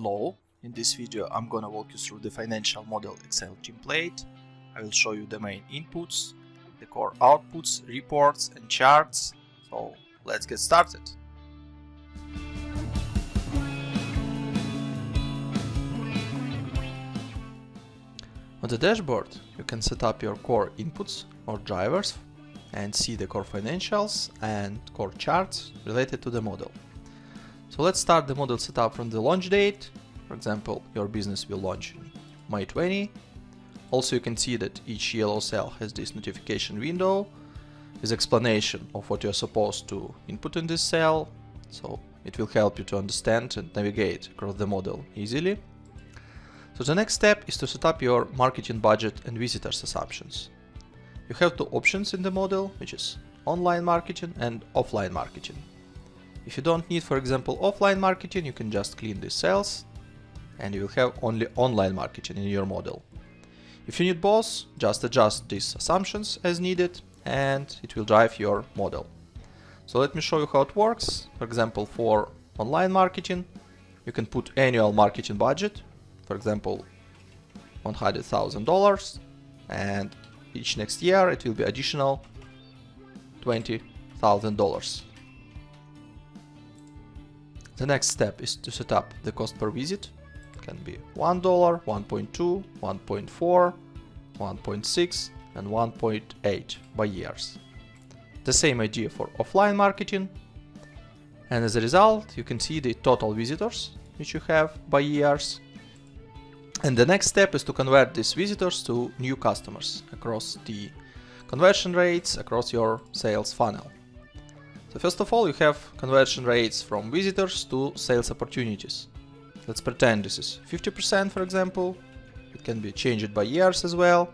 Hello, in this video I'm gonna walk you through the financial model Excel template. I will show you the main inputs, the core outputs, reports and charts. So let's get started. On the dashboard you can set up your core inputs or drivers and see the core financials and core charts related to the model. So let's start the model setup from the launch date. For example, your business will launch in May 20. Also, you can see that each yellow cell has this notification window with explanation of what you're supposed to input in this cell. So it will help you to understand and navigate across the model easily. So the next step is to set up your marketing budget and visitors assumptions. You have two options in the model, which is online marketing and offline marketing. If you don't need, for example, offline marketing, you can just clean these cells and you will have only online marketing in your model. If you need both, just adjust these assumptions as needed and it will drive your model. So let me show you how it works. For example, for online marketing, you can put annual marketing budget, for example, $100,000, and each next year it will be additional $20,000. The next step is to set up the cost per visit. It can be $1, 1.2, 1.4, 1.6 and 1.8 by years. The same idea for offline marketing. And as a result, you can see the total visitors which you have by years. And the next step is to convert these visitors to new customers across the conversion rates across your sales funnel. So first of all, you have conversion rates from visitors to sales opportunities. Let's pretend this is 50%, for example. It can be changed by years as well.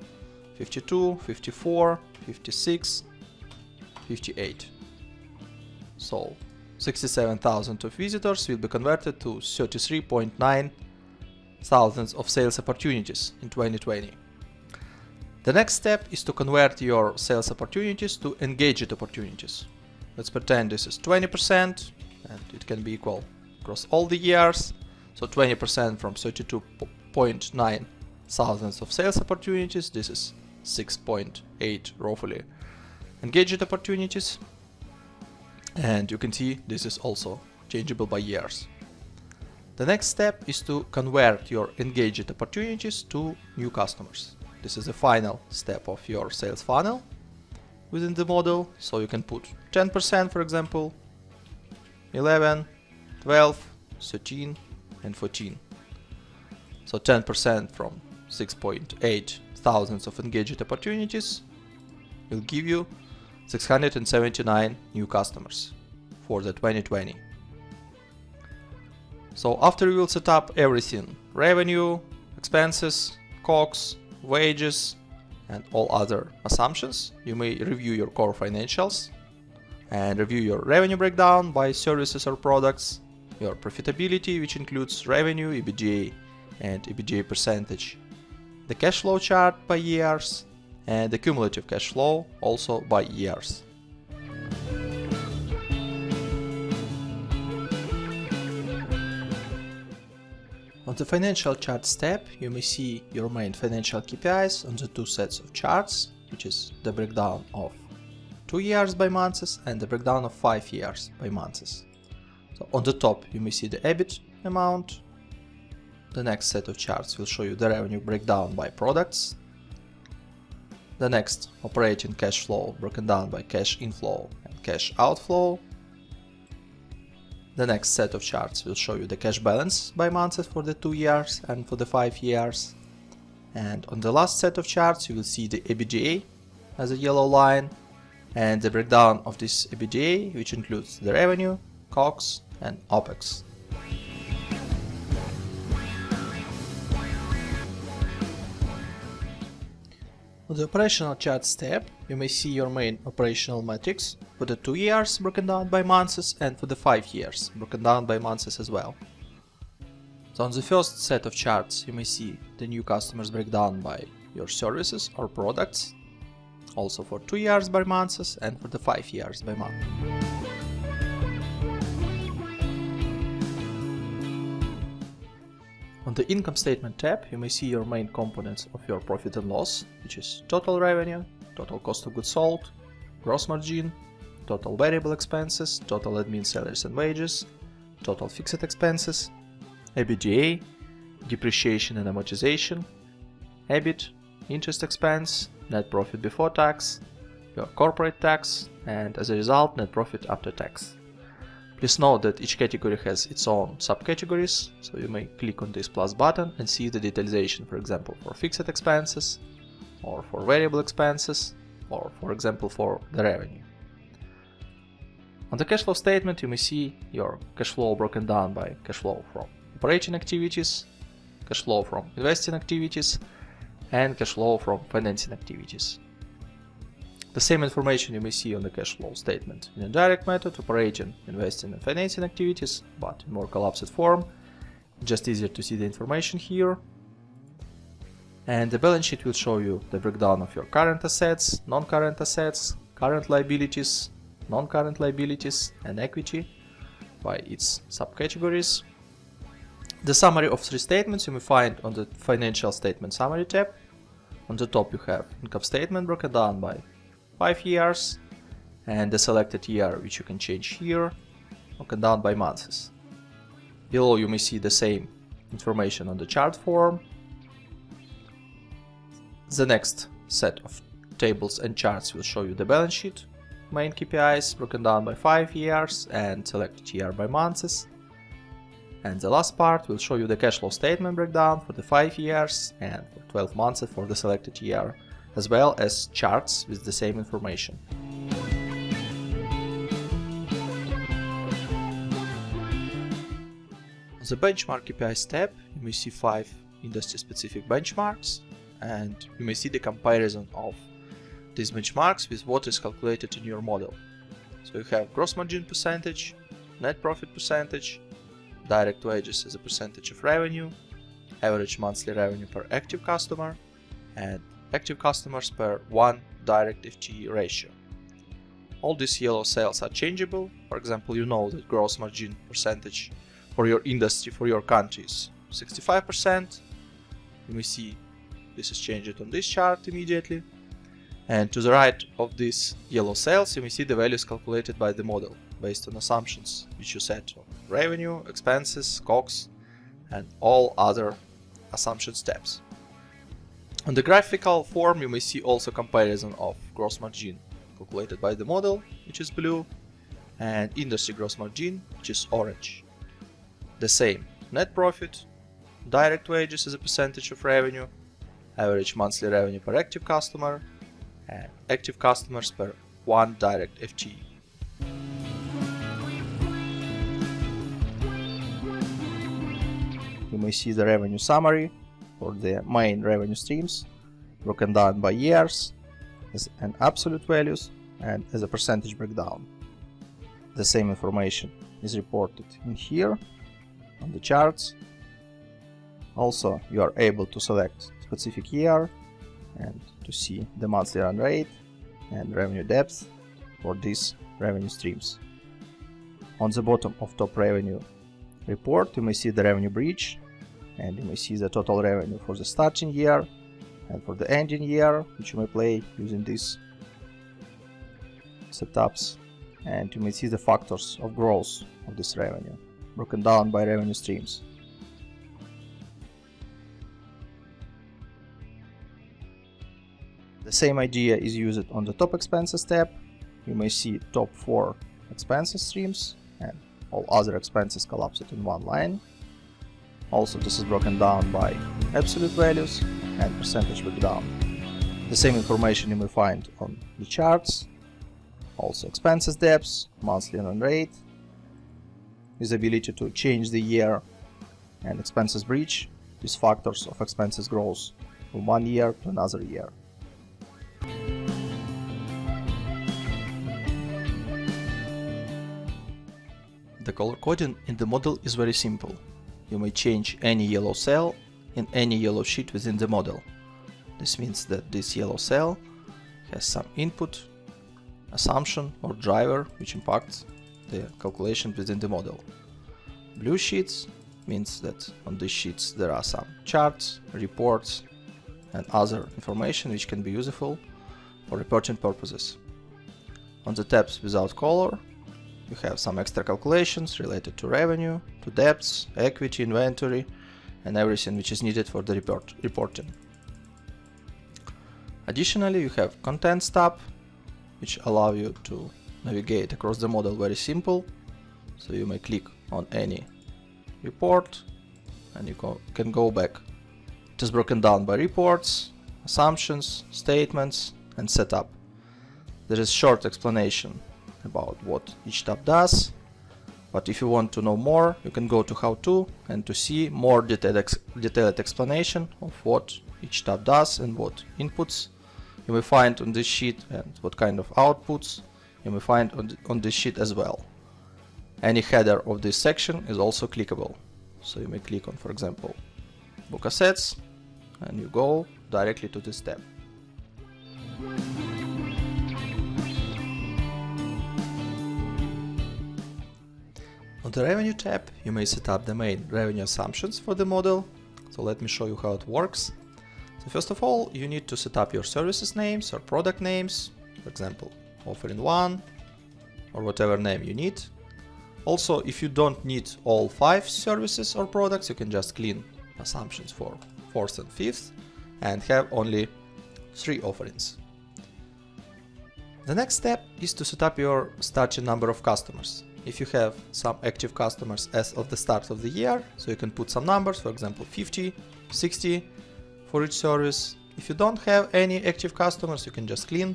52, 54, 56, 58. So 67,000 of visitors will be converted to 33.9 thousands of sales opportunities in 2020. The next step is to convert your sales opportunities to engaged opportunities. Let's pretend this is 20% and it can be equal across all the years. So 20% from 32.9 thousands of sales opportunities, this is 6.8 roughly engaged opportunities. And you can see this is also changeable by years. The next step is to convert your engaged opportunities to new customers. This is the final step of your sales funnel within the model. So you can put 10%, for example, 11, 12, 13 and 14. So 10% from 6.8 thousands of engaged opportunities will give you 679 new customers for the 2020. So after you will set up everything, revenue, expenses, COGS, wages, and all other assumptions, you may review your core financials and review your revenue breakdown by services or products, your profitability, which includes revenue, EBITDA, and EBITDA percentage, the cash flow chart by years, and the cumulative cash flow also by years. On the financial charts tab, you may see your main financial KPIs on the two sets of charts, which is the breakdown of 2 years by months and the breakdown of 5 years by months. So on the top, you may see the EBIT amount. The next set of charts will show you the revenue breakdown by products. The next, operating cash flow broken down by cash inflow and cash outflow. The next set of charts will show you the cash balance by months for the 2 years and for the 5 years. And on the last set of charts, you will see the EBITDA as a yellow line and the breakdown of this EBITDA, which includes the revenue, COGS and OPEX. On the operational charts tab, you may see your main operational metrics for the 2 years broken down by months and for the 5 years broken down by months as well. So on the first set of charts, you may see the new customers breakdown by your services or products, also for 2 years by months and for the 5 years by month. the income statement tab, you may see your main components of your profit and loss, which is total revenue, total cost of goods sold, gross margin, total variable expenses, total admin salaries and wages, total fixed expenses, EBITDA, depreciation and amortization, EBIT, interest expense, net profit before tax, your corporate tax, and as a result, net profit after tax. Please note that each category has its own subcategories, so you may click on this plus button and see the detalization, for example, for fixed expenses, or for variable expenses, or for example for the revenue. On the cash flow statement, you may see your cash flow broken down by cash flow from operating activities, cash flow from investing activities, and cash flow from financing activities. The same information you may see on the cash flow statement in indirect method, operating, investing, and financing activities, but in more collapsed form. Just easier to see the information here. And the balance sheet will show you the breakdown of your current assets, non-current assets, current liabilities, non-current liabilities, and equity by its subcategories. The summary of 3 statements you may find on the Financial Statement Summary tab. On the top you have income statement broken down by 5 years, and the selected year, which you can change here, broken down by months. Below you may see the same information on the chart form. The next set of tables and charts will show you the balance sheet, main KPIs broken down by 5 years and selected year by months. And the last part will show you the cash flow statement breakdown for the 5 years and for 12 months for the selected year, as well as charts with the same information. On the Benchmark KPIs tab, you may see 5 industry-specific benchmarks, and you may see the comparison of these benchmarks with what is calculated in your model. So you have gross margin percentage, net profit percentage, direct wages as a percentage of revenue, average monthly revenue per active customer, and active customers per 1 direct FTE ratio. All these yellow cells are changeable. For example, you know that gross margin percentage for your industry, for your country is 65%. You may see this is changed on this chart immediately. And to the right of these yellow cells, you may see the values calculated by the model based on assumptions which you set on revenue, expenses, COGS, and all other assumption steps. On the graphical form, you may see also comparison of gross margin calculated by the model, which is blue, and industry gross margin, which is orange. The same net profit, direct wages as a percentage of revenue, average monthly revenue per active customer, and active customers per 1 direct FTE. You may see the revenue summary for the main revenue streams, broken down by years as an absolute values and as a percentage breakdown. The same information is reported in here on the charts. Also, you are able to select specific year and to see the monthly run rate and revenue depth for these revenue streams. On the bottom of top revenue report, you may see the revenue bridge, and you may see the total revenue for the starting year and for the ending year, which you may play using these setups. And you may see the factors of growth of this revenue, broken down by revenue streams. The same idea is used on the top expenses tab. You may see top 4 expenses streams and all other expenses collapsed in one line. Also, this is broken down by absolute values and percentage breakdown. The same information you may find on the charts. Also expenses depths, monthly run rate, visibility to change the year, and expenses bridge with factors of expenses growth from one year to another year. The color coding in the model is very simple. You may change any yellow cell in any yellow sheet within the model. This means that this yellow cell has some input, assumption or driver which impacts the calculation within the model. Blue sheets means that on these sheets there are some charts, reports, and other information which can be useful for reporting purposes. On the tabs without color, you have some extra calculations related to revenue, to debts, equity, inventory, and everything which is needed for the reporting. Additionally, you have Contents tab, which allow you to navigate across the model very simple. So you may click on any report and you can go back. It is broken down by reports, assumptions, statements, and setup. There is short explanation about what each tab does, but if you want to know more, you can go to How To and to see more detailed explanation of what each tab does and what inputs you may find on this sheet and what kind of outputs you may find on this sheet as well. Any header of this section is also clickable. So you may click on, for example, Book Assets, and you go directly to this tab. On the Revenue tab, you may set up the main revenue assumptions for the model. So let me show you how it works. So first of all, you need to set up your services names or product names, for example, offering 1 or whatever name you need. Also, if you don't need all 5 services or products, you can just clean assumptions for 4th and 5th and have only 3 offerings. The next step is to set up your starting number of customers. If you have some active customers as of the start of the year, so you can put some numbers, for example 50, 60 for each service. If you don't have any active customers, you can just clean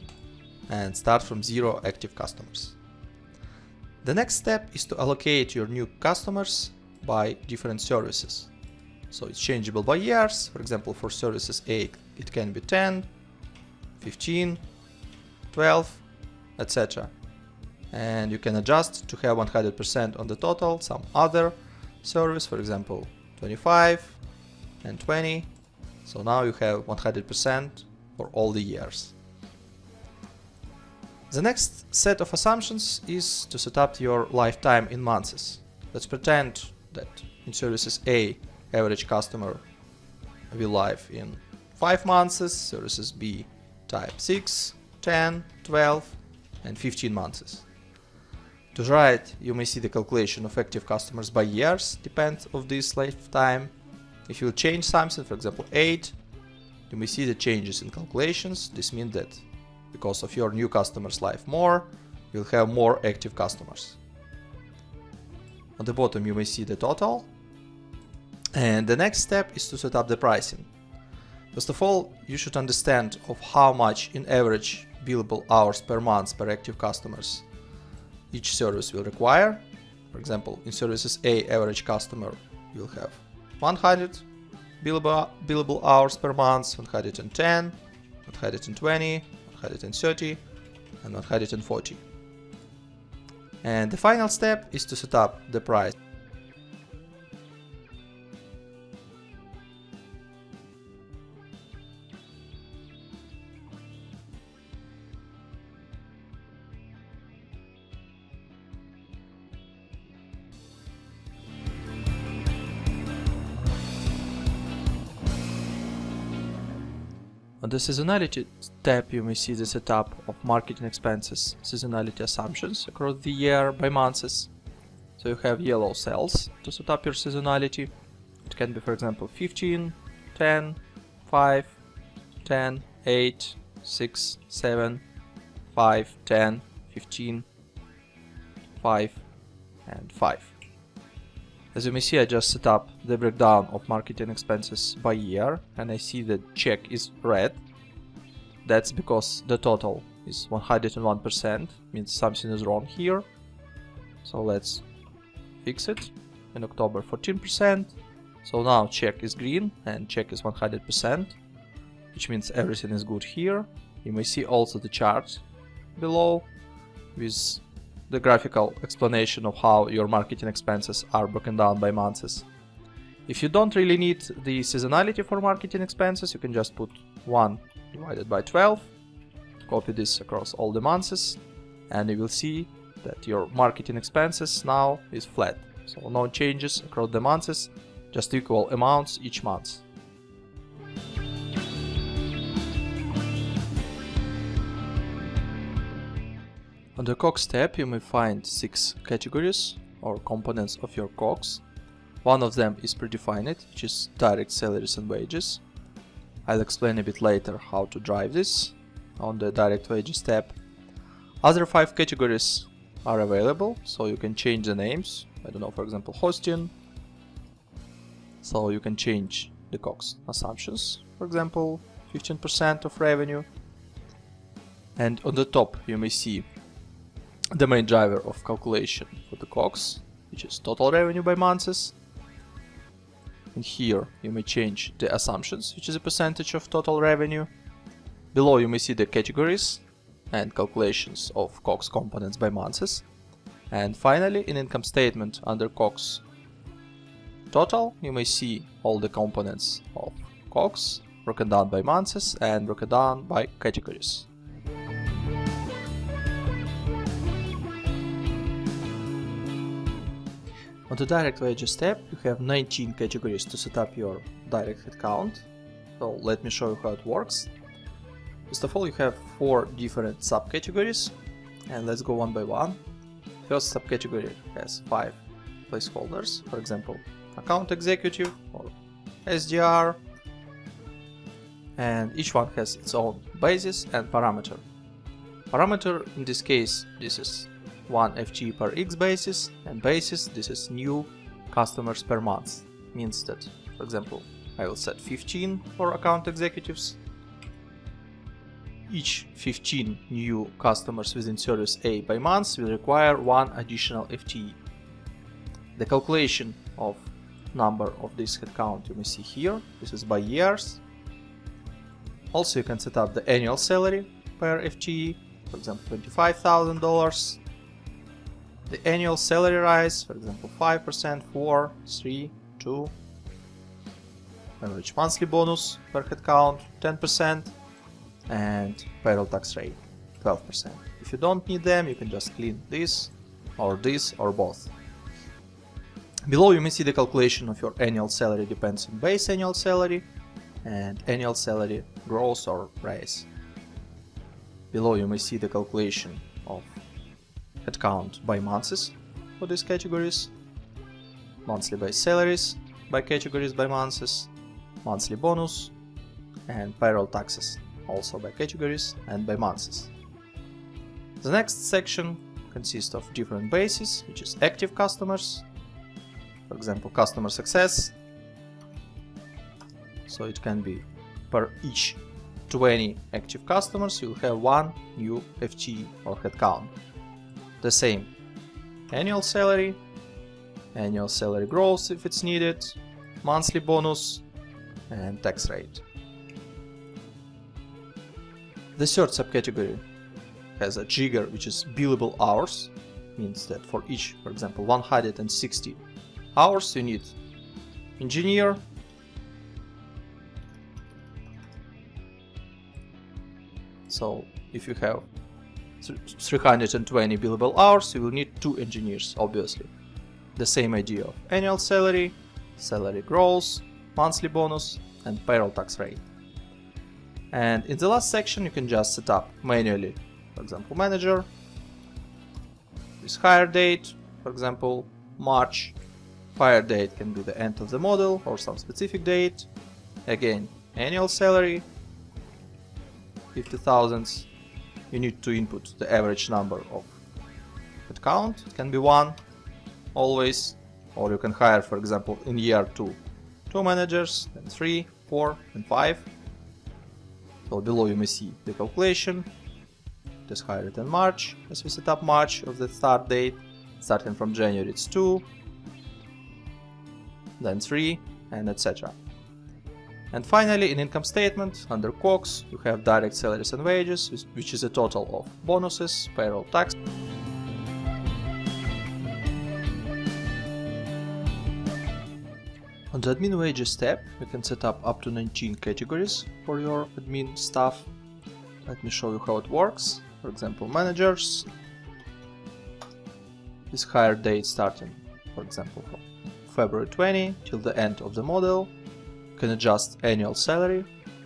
and start from 0 active customers. The next step is to allocate your new customers by different services. So it's changeable by years. For example, for services A, it can be 10, 15, 12, etc. And you can adjust to have 100% on the total, some other service, for example, 25 and 20. So now you have 100% for all the years. The next set of assumptions is to set up your lifetime in months. Let's pretend that in services A, average customer will live in 5 months, services B type 6, 10, 12, and 15 months. To the right, you may see the calculation of active customers by years, depends of this lifetime. If you change something, for example 8, you may see the changes in calculations. This means that because of your new customers live more, you'll have more active customers. On the bottom you may see the total. And the next step is to set up the pricing. First of all, you should understand of how much in average billable hours per month per active customers each service will require. For example, in services A, average customer will have 100 billable hours per month, 110, 120, 130, and 140. And the final step is to set up the price. On the Seasonality tab, you may see the setup of marketing expenses, seasonality assumptions across the year by months. So you have yellow cells to set up your seasonality. It can be, for example, 15, 10, 5, 10, 8, 6, 7, 5, 10, 15, 5, and 5. As you may see, I just set up the breakdown of marketing expenses by year, and I see that check is red. That's because the total is 101%, means something is wrong here. So let's fix it. In October 14%. So now check is green and check is 100%, which means everything is good here. You may see also the chart below with the graphical explanation of how your marketing expenses are broken down by months. If you don't really need the seasonality for marketing expenses, you can just put 1 divided by 12, copy this across all the months, and you will see that your marketing expenses now is flat. So no changes across the months, just equal amounts each month. On the COGS tab you may find 6 categories or components of your COGS. One of them is predefined, which is direct salaries and wages. I'll explain a bit later how to drive this on the direct wages tab. Other 5 categories are available, so you can change the names. I don't know, for example, hosting. So you can change the COGS assumptions, for example, 15% of revenue. And on the top you may see the main driver of calculation for the COGS, which is total revenue by months. And here you may change the assumptions, which is a percentage of total revenue. Below you may see the categories and calculations of COGS components by months. And finally, in income statement under COGS total, you may see all the components of COGS broken down by months and broken down by categories. On the direct wages tab, you have 19 categories to set up your direct headcount. So let me show you how it works. First of all, you have 4 different subcategories, and let's go one by one. First subcategory has 5 placeholders, for example, account executive or SDR, and each one has its own basis and parameter. Parameter in this case, this is 1 FTE per X basis, and basis, this is new customers per month. Means that, for example, I will set 15 for account executives. Each 15 new customers within service A by month will require 1 additional FTE. The calculation of number of this headcount you may see here. This is by years. Also you can set up the annual salary per FTE, for example $25,000. The annual salary rise, for example 5%, 4, 3, 2. Average monthly bonus per headcount 10%, and payroll tax rate 12%. If you don't need them, you can just clean this or both. Below you may see the calculation of your annual salary depends on base annual salary and annual salary gross or raise. Below you may see the calculation of headcount by months for these categories, monthly base salaries by categories by months, monthly bonus, and payroll taxes also by categories and by months. The next section consists of different bases, which is active customers, for example customer success. So it can be per each 20 active customers you'll have 1 new FTE or headcount. The same annual salary growth if it's needed, monthly bonus, and tax rate. The third subcategory has a trigger, which is billable hours. Means that for each, for example, 160 hours you need engineer, so if you have 320 billable hours, you will need 2 engineers, obviously. The same idea of annual salary, salary growth, monthly bonus, and payroll tax rate. And in the last section you can just set up manually, for example manager, this hire date, for example March. Fire date can be the end of the model or some specific date. Again, annual salary 50,000. You need to input the average number of headcount. It can be 1 always, or you can hire, for example, in year 2 managers, then 3, 4, and 5. So below you may see the calculation. It is hired in March, as we set up March of the start date. Starting from January it's 2, then 3, and etc. And finally, in income statement, under COGS, you have direct salaries and wages, which is a total of bonuses, payroll tax. On the admin wages tab, you can set up to 19 categories for your admin staff. Let me show you how it works. For example, managers. This hire date starting for example from February 20 till the end of the model. You can adjust annual salary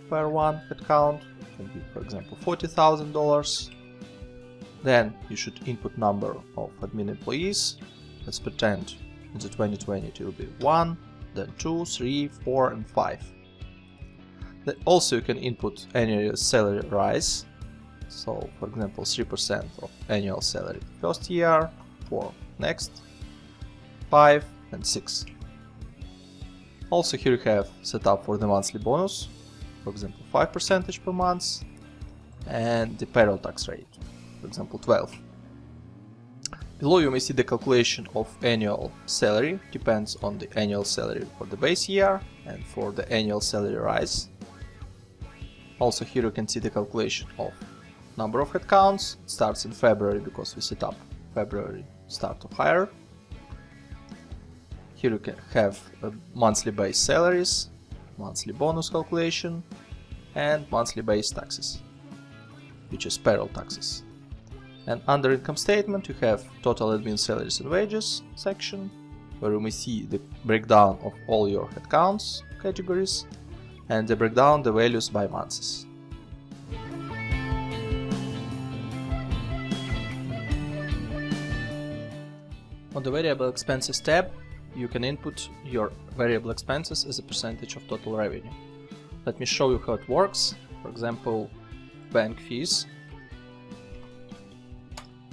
per one headcount, it can be for example $40,000. Then you should input number of admin employees. Let's pretend in the 2020 it will be 1, then 2, 3, 4 and 5. Then also you can input annual salary rise. So for example 3% of annual salary first year, for next, 5 and 6. Also here you have set up for the monthly bonus, for example 5% per month, and the payroll tax rate, for example 12. Below you may see the calculation of annual salary, depends on the annual salary for the base year and for the annual salary rise. Also here you can see the calculation of number of headcounts. It starts in February because we set up February start of hire. Here you can have monthly base salaries, monthly bonus calculation, and monthly base taxes, which is payroll taxes. And under income statement you have total admin salaries and wages section, where you may see the breakdown of all your headcounts categories and the breakdown the values by months. On the variable expenses tab, you can input your variable expenses as a percentage of total revenue. Let me show you how it works. For example, bank fees.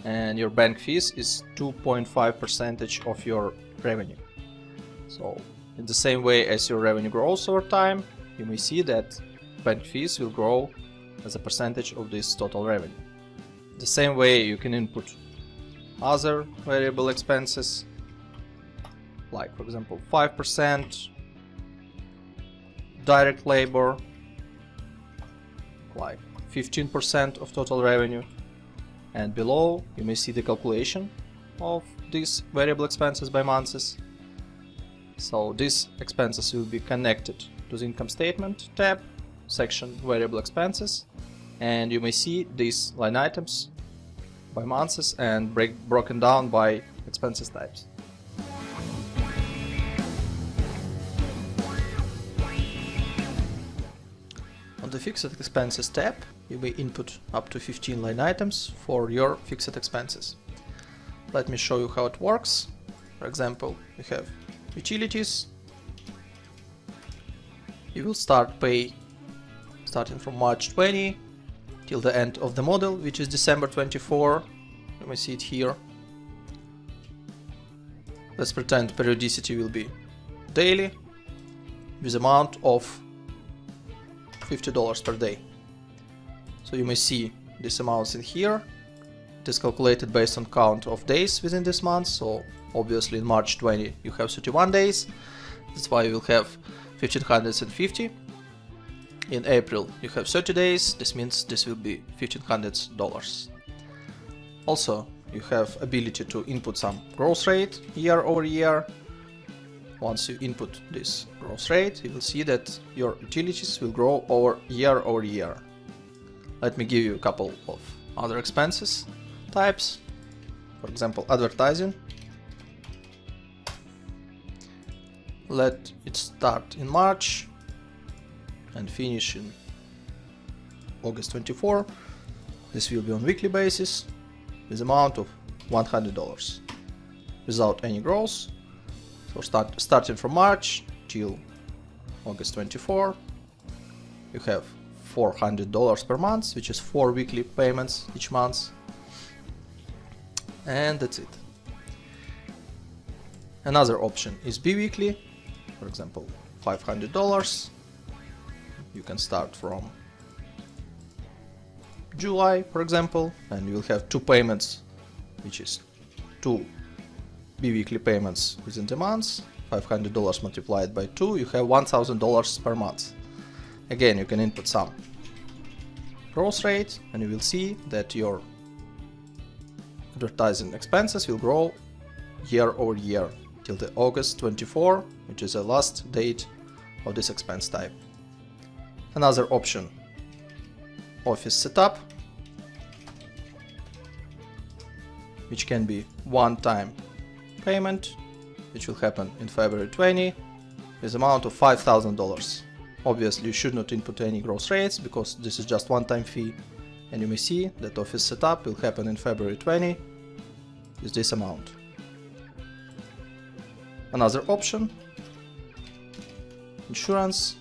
And your bank fees is 2.5% of your revenue. So in the same way as your revenue grows over time, you may see that bank fees will grow as a percentage of this total revenue. The same way you can input other variable expenses, like for example 5% direct labor, like 15% of total revenue, and below you may see the calculation of these variable expenses by months. So these expenses will be connected to the income statement tab, section variable expenses, and you may see these line items by months and broken down by expenses types. On the fixed expenses tab, you may input up to 15 line items for your fixed expenses. Let me show you how it works. For example, you have utilities. You will start pay starting from March 20 till the end of the model, which is December 24. You may see it here. Let's pretend periodicity will be daily with amount of $50 per day. So you may see this amounts in here. It is calculated based on count of days within this month. So obviously in March 20 you have 31 days. That's why you will have 1550. In April you have 30 days. This means this will be $1,500. Also you have ability to input some growth rate year over year. Once you input this growth rate, you will see that your utilities will grow over year. Let me give you a couple of other expenses types. For example, advertising. Let it start in March and finish in August 24. This will be on weekly basis with amount of $100 without any growth. So starting from March till August 24, you have $400 per month, which is 4 weekly payments each month, and that's it. Another option is bi-weekly. For example, $500. You can start from July, for example, and you will have 2 payments, which is 2 bi-weekly payments within the month. $500 multiplied by 2, you have $1,000 per month. Again, you can input some growth rate and you will see that your advertising expenses will grow year over year till the August 24, which is the last date of this expense type. Another option, office setup, which can be one-time payment which will happen in February 20, is amount of $5,000. Obviously, you should not input any gross rates because this is just one-time fee, and you may see that office setup will happen in February 20 with this amount. Another option, insurance,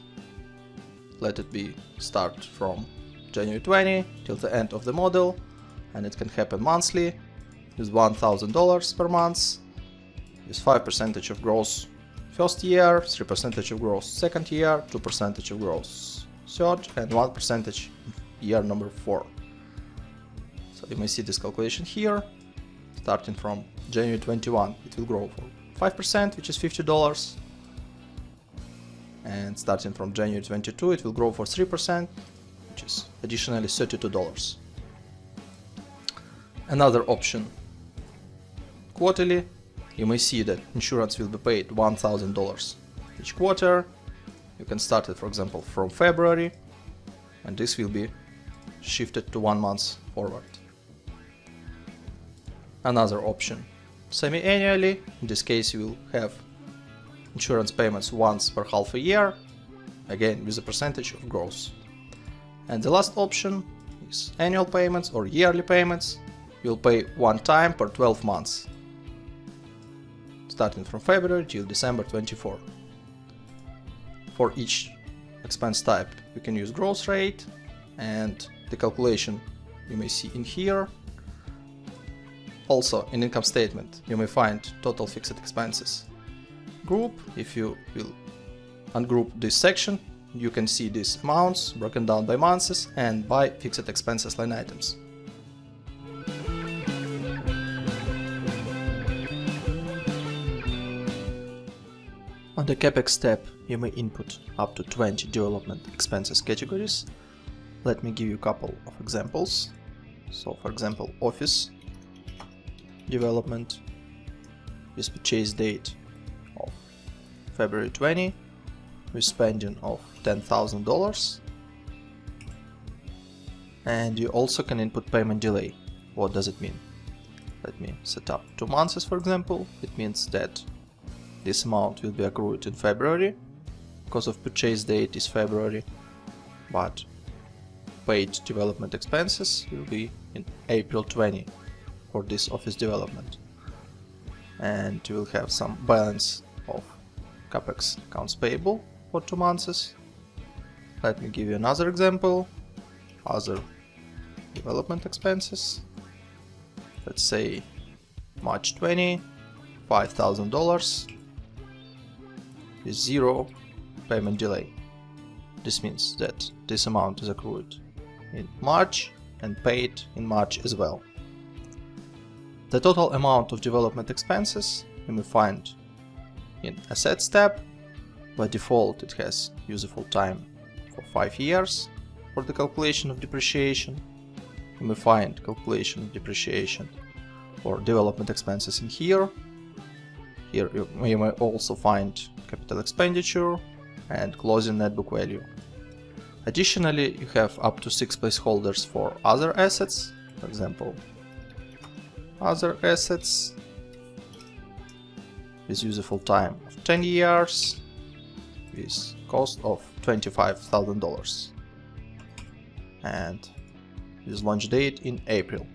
let it be start from January 20 till the end of the model, and it can happen monthly with $1,000 per month, with 5% of gross first year, 3% of gross second year, 2% of gross third, and 1% year number 4. So you may see this calculation here. Starting from January 21, it will grow for 5%, which is $50. And starting from January 22, it will grow for 3%, which is additionally $32. Another option, quarterly. You may see that insurance will be paid $1,000 each quarter. You can start it, for example, from February, and this will be shifted to 1 month forward. Another option, semi-annually. In this case, you will have insurance payments once per half a year, again with a percentage of gross. And the last option is annual payments or yearly payments. You'll pay one time per 12 months, starting from February till December 24. For each expense type, you can use gross rate, and the calculation you may see in here. Also, in income statement, you may find total fixed expenses group. If you will ungroup this section, you can see these amounts broken down by months and by fixed expenses line items. On the CAPEX tab, you may input up to 20 development expenses categories. Let me give you a couple of examples. So, for example, office development with purchase date of February 20 with spending of $10,000. And you also can input payment delay. What does it mean? Let me set up 2 months, for example. It means that this amount will be accrued in February because of purchase date is February, but paid development expenses will be in April 20 for this office development. And you will have some balance of CAPEX accounts payable for 2 months. Let me give you another example. Other development expenses. Let's say March 20, $5,000 with 0 payment delay. This means that this amount is accrued in March and paid in March as well. The total amount of development expenses you may find in Assets tab. By default, it has useful time for 5 years for the calculation of depreciation. You may find calculation of depreciation for development expenses in here. Here you may also find capital expenditure and closing net book value. Additionally, you have up to 6 placeholders for other assets. For example, other assets with useful time of 10 years with cost of $25,000 and with launch date in April.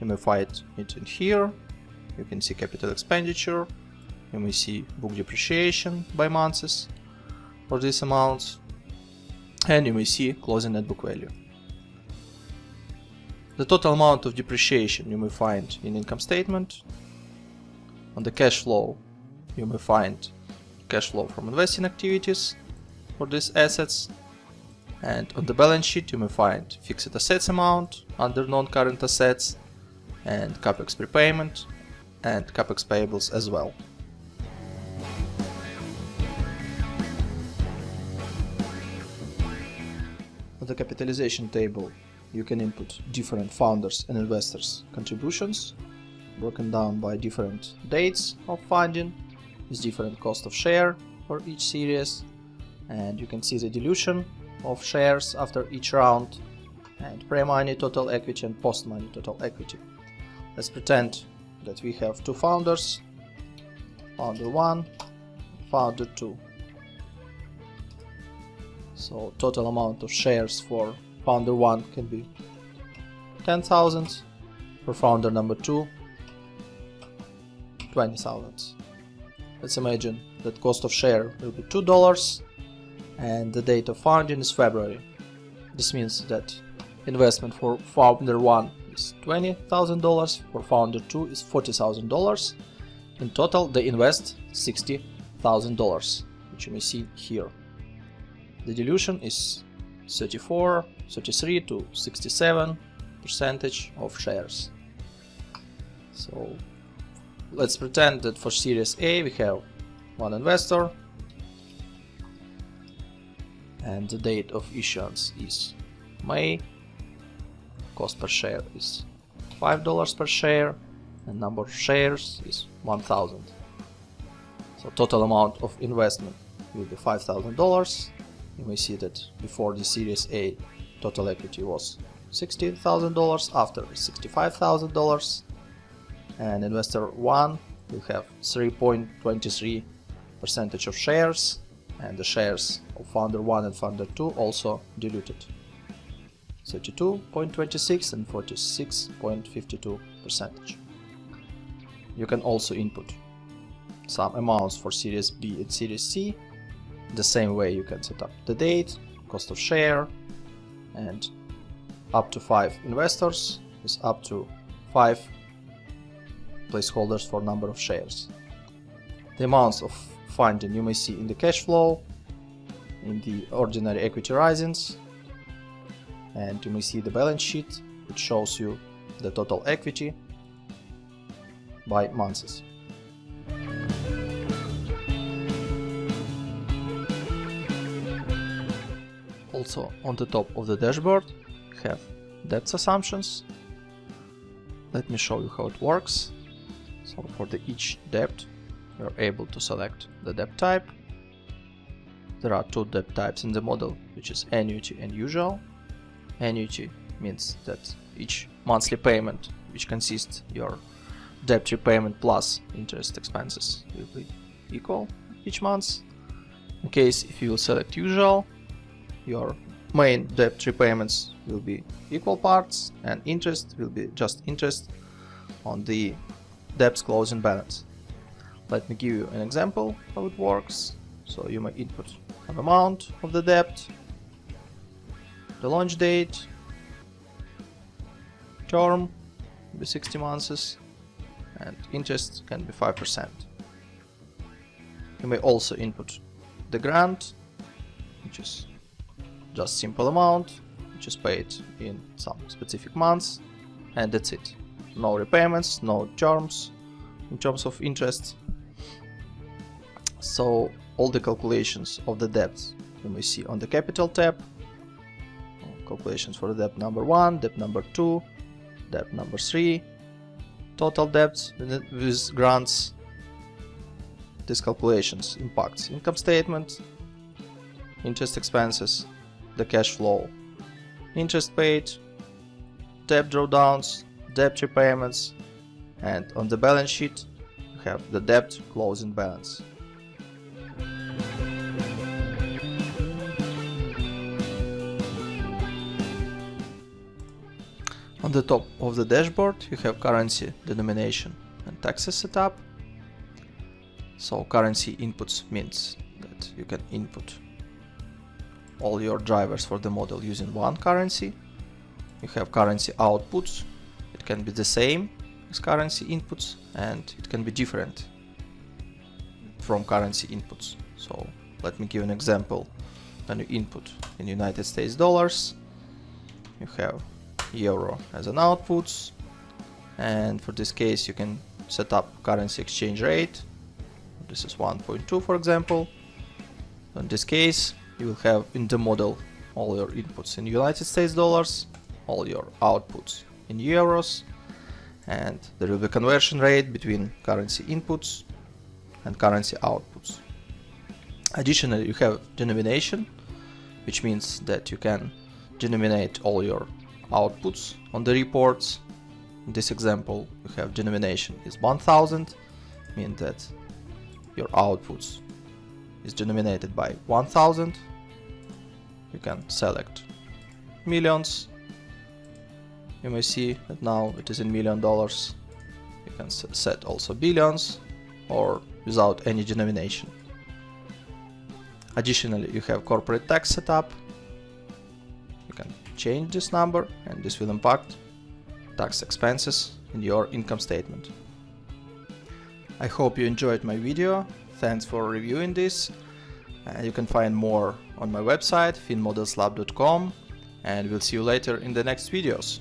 You may find it in here. You can see capital expenditure. You may see book depreciation by months for these amounts, and you may see closing net book value. The total amount of depreciation you may find in income statement. On the cash flow, you may find cash flow from investing activities for these assets, and on the balance sheet you may find fixed assets amount under non-current assets and CAPEX prepayment and CAPEX payables as well. On the capitalization table, you can input different founders and investors' contributions, broken down by different dates of funding, with different cost of share for each series, and you can see the dilution of shares after each round, and pre-money total equity and post-money total equity. Let's pretend that we have 2 founders founder 1, founder 2. So total amount of shares for founder 1 can be 10,000, for founder number 2 20,000. Let's imagine that cost of share will be $2 and the date of founding is February. This means that investment for founder 1 is $20,000, for founder 2 is $40,000. In total they invest $60,000, which you may see here. The dilution is 33 to 67% of shares. So let's pretend that for Series A we have one investor and the date of issuance is May. Cost per share is $5 per share and number of shares is 1,000. So total amount of investment will be $5,000. You may see that before the Series A total equity was $60,000, after $65,000, and investor 1 will have 3.23% of shares, and the shares of founder 1 and founder 2 also diluted, 32.26 and 46.52%. You can also input some amounts for Series B and Series C. The same way you can set up the date, cost of share, and up to 5 investors is up to 5 placeholders for number of shares. The amounts of funding you may see in the cash flow, in the ordinary equity risings, and you may see the balance sheet, which shows you the total equity by months. Also on the top of the dashboard we have debt assumptions. Let me show you how it works. So for each debt you are able to select the debt type. There are 2 debt types in the model, which is annuity and usual. Annuity means that each monthly payment, which consists your debt repayment plus interest expenses, will be equal each month. In case if you will select usual, your main debt repayments will be equal parts and interest will be just interest on the debt's closing balance. Let me give you an example how it works. So you may input an amount of the debt, the launch date, term will be 60 months, and interest can be 5%. You may also input the grant, which is just simple amount, which is paid in some specific months, and that's it. No repayments, no terms in terms of interest. So all the calculations of the debts you may see on the capital tab. Calculations for debt number 1, debt number 2, debt number 3, total debts with grants. These calculations impacts income statement, interest expenses, the cash flow, interest paid, debt drawdowns, debt repayments, and on the balance sheet you have the debt closing balance. On the top of the dashboard you have currency, denomination, and taxes setup. So currency inputs means that you can input all your drivers for the model using one currency. You have currency outputs. It can be the same as currency inputs and it can be different from currency inputs. So let me give an example. When you input in United States dollars, you have euro as an output, and for this case you can set up currency exchange rate. This is 1.2 for example. In this case you will have in the model all your inputs in United States dollars, all your outputs in euros, and there will be conversion rate between currency inputs and currency outputs. Additionally, you have denomination, which means that you can denominate all your outputs on the reports. In this example, you have denomination is 1000, means that your outputs is denominated by 1000, you can select millions. You may see that now it is in $1 million. You can set also billions or without any denomination. Additionally, you have corporate tax setup. You can change this number and this will impact tax expenses in your income statement. I hope you enjoyed my video. Thanks for reviewing this. You can find more on my website finmodelslab.com, and we'll see you later in the next videos.